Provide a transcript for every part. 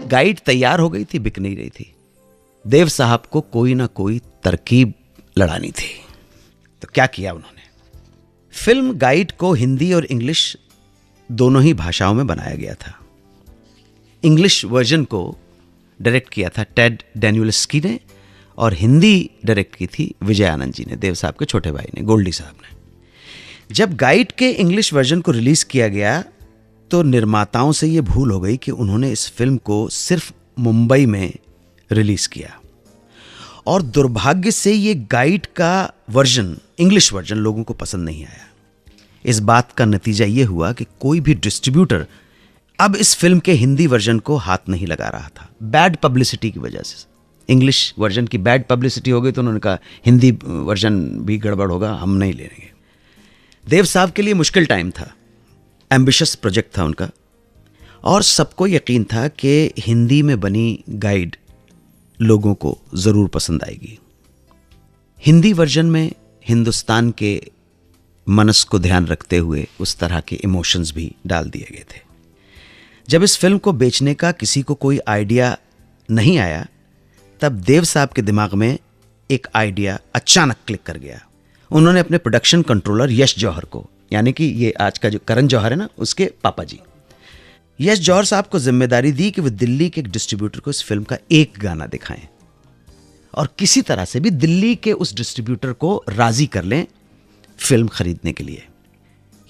Guide तैयार हो गई थी, बिक नहीं रही थी। देव साहब को कोई ना कोई तरकीब लड़ानी थी। तो क्या किया उन्होंने? फिल्म गाइड को हिंदी और इंग्लिश दोनों ही भाषाओं में बनाया गया था। इंग्लिश वर्जन को डायरेक्ट किया था टेड डैनियल्सकी ने और हिंदी डायरेक्ट की थी विजय आनंद जी ने, देव साहब के छोटे भाई ने, गोल्डी साहब ने। जब गाइड के इंग्लिश वर्जन को रिलीज किया गया तो निर्माताओं से यह भूल हो गई कि उन्होंने इस फिल्म को सिर्फ मुंबई में रिलीज किया और दुर्भाग्य से ये गाइड का वर्जन, इंग्लिश वर्जन लोगों को पसंद नहीं आया। इस बात का नतीजा ये हुआ कि कोई भी डिस्ट्रीब्यूटर अब इस फिल्म के हिंदी वर्जन को हाथ नहीं लगा रहा था, बैड पब्लिसिटी की वजह से। इंग्लिश वर्जन की बैड पब्लिसिटी हो गई तो उन्होंने कहा हिंदी वर्जन भी गड़बड़ होगा, हम नहीं लेंगे। देव साहब के लिए मुश्किल टाइम था, एम्बिशियस प्रोजेक्ट था उनका और सबको यकीन था कि हिंदी में बनी गाइड लोगों को जरूर पसंद आएगी। हिंदी वर्जन में हिंदुस्तान के मनस को ध्यान रखते हुए उस तरह के इमोशंस भी डाल दिए गए थे। जब इस फिल्म को बेचने का किसी को कोई आइडिया नहीं आया तब देव साहब के दिमाग में एक आइडिया अचानक क्लिक कर गया। उन्होंने अपने प्रोडक्शन कंट्रोलर यश जौहर को, यानी कि ये आज का जो करण जौहर है ना, उसके पापा जी, यश जौहर साहब को जिम्मेदारी दी कि वो दिल्ली के एक डिस्ट्रीब्यूटर को इस फिल्म का एक गाना दिखाएं और किसी तरह से भी दिल्ली के उस डिस्ट्रीब्यूटर को राजी कर लें फिल्म खरीदने के लिए।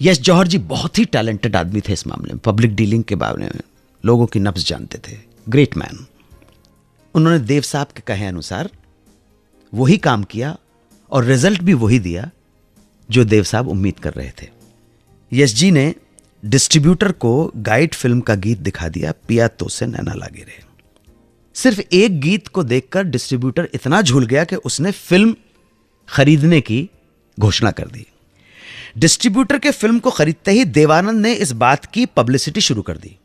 यश जौहर जी बहुत ही टैलेंटेड आदमी थे इस मामले में, पब्लिक डीलिंग के बारे में लोगों की नब्ज जानते थे, ग्रेट मैन। उन्होंने देव साहब के कहे अनुसार वही काम किया और रिजल्ट भी वही दिया जो देव साहब उम्मीद कर रहे थे। यश जी ने डिस्ट्रीब्यूटर को गाइड फिल्म का गीत दिखा दिया, पिया तो से नैना लागे रे। सिर्फ एक गीत को देखकर डिस्ट्रीब्यूटर इतना झूल गया कि उसने फिल्म खरीदने की घोषणा कर दी। डिस्ट्रीब्यूटर के फिल्म को खरीदते ही देवानंद ने इस बात की पब्लिसिटी शुरू कर दी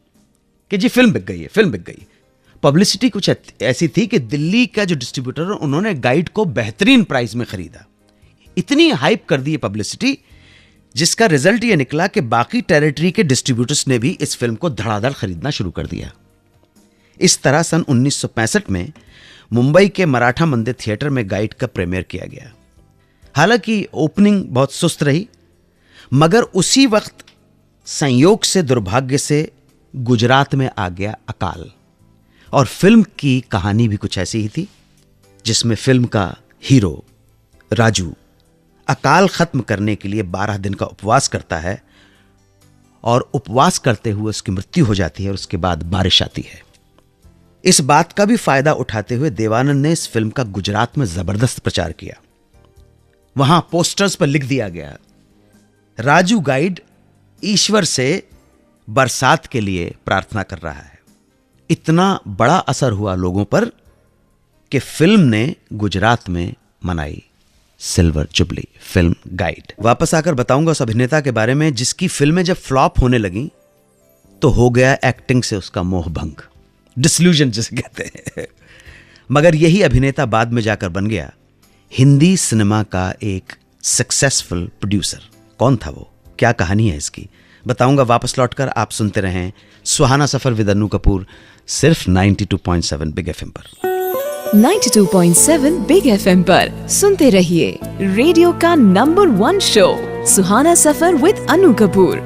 कि जी फिल्म बिक गई है, फिल्म बिक गई। पब्लिसिटी कुछ ऐसी थी कि दिल्ली का जो डिस्ट्रीब्यूटर है उन्होंने गाइड को बेहतरीन प्राइस में खरीदा। इतनी हाइप कर दी पब्लिसिटी जिसका रिजल्ट यह निकला कि बाकी टेरिटरी के डिस्ट्रीब्यूटर्स ने भी इस फिल्म को धड़ाधड़ खरीदना शुरू कर दिया। इस तरह सन 1965 में मुंबई के मराठा मंदिर थिएटर में गाइड का प्रीमियर किया गया। हालांकि ओपनिंग बहुत सुस्त रही, मगर उसी वक्त संयोग से, दुर्भाग्य से गुजरात में आ गया अकाल और फिल्म की कहानी भी कुछ ऐसी ही थी जिसमें फिल्म का हीरो राजू अकाल खत्म करने के लिए 12 दिन का उपवास करता है और उपवास करते हुए उसकी मृत्यु हो जाती है और उसके बाद बारिश आती है। इस बात का भी फायदा उठाते हुए देवानंद ने इस फिल्म का गुजरात में जबरदस्त प्रचार किया। वहां पोस्टर्स पर लिख दिया गया, राजू गाइड ईश्वर से बरसात के लिए प्रार्थना कर रहा है। इतना बड़ा असर हुआ लोगों पर कि फिल्म ने गुजरात में मनाई सिल्वर जुबली, फिल्म गाइड। वापस आकर बताऊंगा उस अभिनेता के बारे में जिसकी फिल्में जब फ्लॉप होने लगी तो हो गया एक्टिंग से उसका मोह भंग, डिसल्यूजन जिसे कहते हैं। मगर यही अभिनेता बाद में जाकर बन गया हिंदी सिनेमा का एक सक्सेसफुल प्रोड्यूसर। कौन था वो, क्या कहानी है इसकी, बताऊंगा वापस लौटकर। आप सुनते रहें सुहाना सफर विद अन्नू कपूर, सिर्फ 92.7 बिग एफएम पर। 92.7 बिग एफएम पर सुनते रहिए रेडियो का number 1 show Suhana suffer with Annu Kapoor.